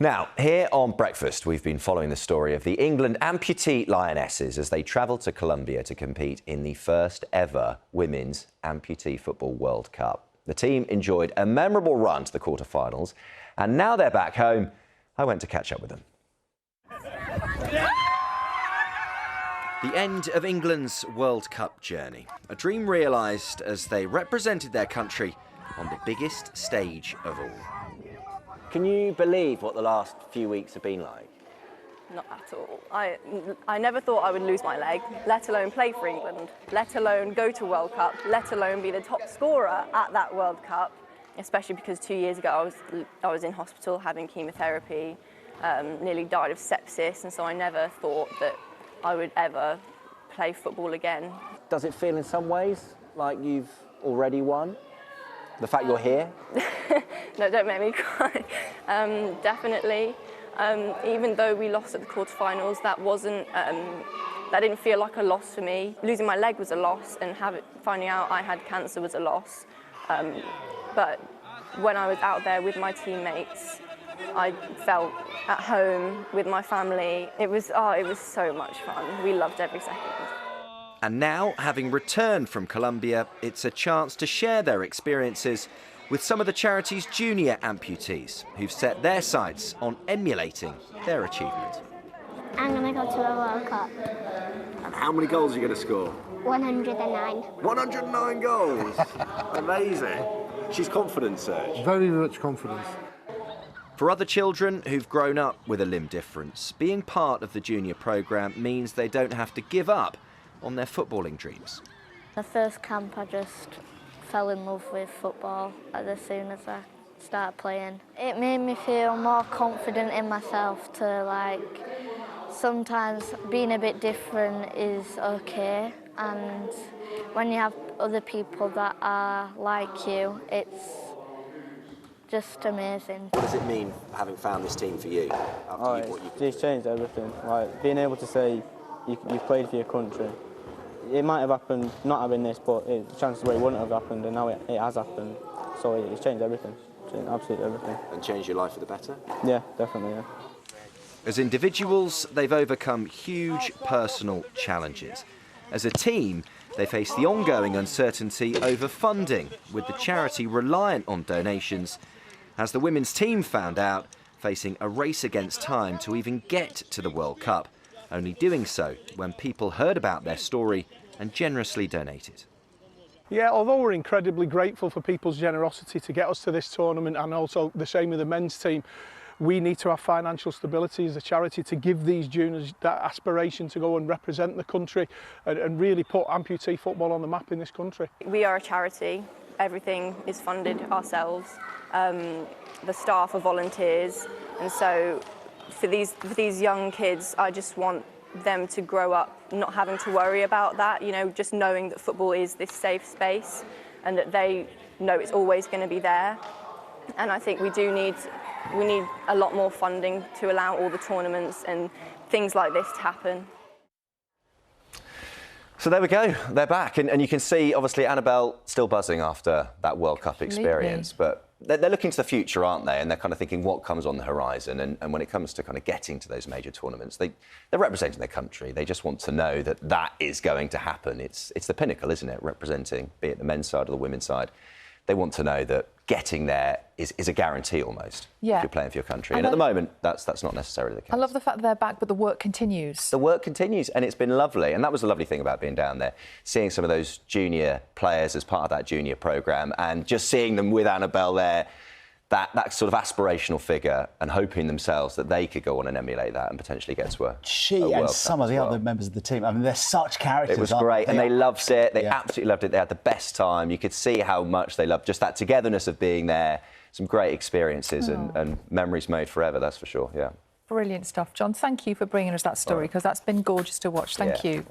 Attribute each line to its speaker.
Speaker 1: Now, here on Breakfast, we've been following the story of the England amputee Lionesses as they travel to Colombia to compete in the first ever Women's Amputee Football World Cup. The team enjoyed a memorable run to the quarter-finals, and now they're back home. I went to catch up with them. The end of England's World Cup journey. A dream realised as they represented their country on the biggest stage of all. Can you believe what the last few weeks have been like?
Speaker 2: Not at all. I never thought I would lose my leg, let alone play for England, let alone go to World Cup, let alone be the top scorer at that World Cup, especially because 2 years ago I was in hospital having chemotherapy, nearly died of sepsis, and so I never thought that I would ever play football again.
Speaker 1: Does it feel in some ways like you've already won? The fact you're here?
Speaker 2: No, don't make me cry. Definitely. Even though we lost at the quarterfinals, that didn't feel like a loss for me. Losing my leg was a loss, and finding out I had cancer was a loss. But when I was out there with my teammates, I felt at home with my family. It was so much fun. We loved every second.
Speaker 1: And now, having returned from Colombia, it's a chance to share their experiences with some of the charity's junior amputees who've set their sights on emulating their achievement.
Speaker 3: I'm going to go to a World Cup.
Speaker 4: And how many goals are you going to score?
Speaker 3: 109.
Speaker 4: 109 goals! Amazing. She's confident, Serge.
Speaker 5: Very much confidence.
Speaker 1: For other children who've grown up with a limb difference, being part of the junior programme means they don't have to give up on their footballing dreams.
Speaker 3: The first camp I just fell in love with football as soon as I started playing. It made me feel more confident in myself to sometimes being a bit different is okay, and when you have other people that are like you, it's just amazing.
Speaker 4: What does it mean having found this team for you?
Speaker 6: It's changed everything. Being able to say you've played for your country. It might have happened not having this, but the chances were it wouldn't have happened, and now it has happened. So it's changed everything. Changed absolutely everything.
Speaker 4: And changed your life for the better?
Speaker 6: Yeah, definitely, yeah.
Speaker 1: As individuals, they've overcome huge personal challenges. As a team, they face the ongoing uncertainty over funding, with the charity reliant on donations. As the women's team found out, facing a race against time to even get to the World Cup, only doing so when people heard about their story and generously donated.
Speaker 5: Yeah, although we're incredibly grateful for people's generosity to get us to this tournament, and also the same with the men's team, we need to have financial stability as a charity to give these juniors that aspiration to go and represent the country and really put amputee football on the map in this country.
Speaker 2: We are a charity. Everything is funded ourselves. The staff are volunteers, and so for these young kids, I just want them to grow up not having to worry about that, just knowing that football is this safe space and that they know it's always going to be there. And I think we need a lot more funding to allow all the tournaments and things like this to happen.
Speaker 1: So there we go, they're back. And you can see, obviously, Annabelle still buzzing after that World Cup experience. But they're looking to the future, aren't they? And they're kind of thinking what comes on the horizon. And when it comes to kind of getting to those major tournaments, they're representing their country. They just want to know that that is going to happen. It's the pinnacle, isn't it? Representing, be it the men's side or the women's side. They want to know that getting there is a guarantee almost, if you're playing for your country. And at the moment, that's not necessarily the case.
Speaker 7: I love the fact that they're back, but the work continues.
Speaker 1: The work continues, and it's been lovely. And that was the lovely thing about being down there, seeing some of those junior players as part of that junior programme and just seeing them with Annabelle there, that sort of aspirational figure, and hoping themselves that they could go on and emulate that and potentially get to a
Speaker 8: and some of the other members of the team. I mean, they're such characters.
Speaker 1: It was great, and they loved it. They absolutely loved it. They had the best time. You could see how much they loved just that togetherness of being there. Some great experiences and memories made forever, that's for sure, yeah.
Speaker 7: Brilliant stuff. John, thank you for bringing us that story, because that's been gorgeous to watch. Thank you.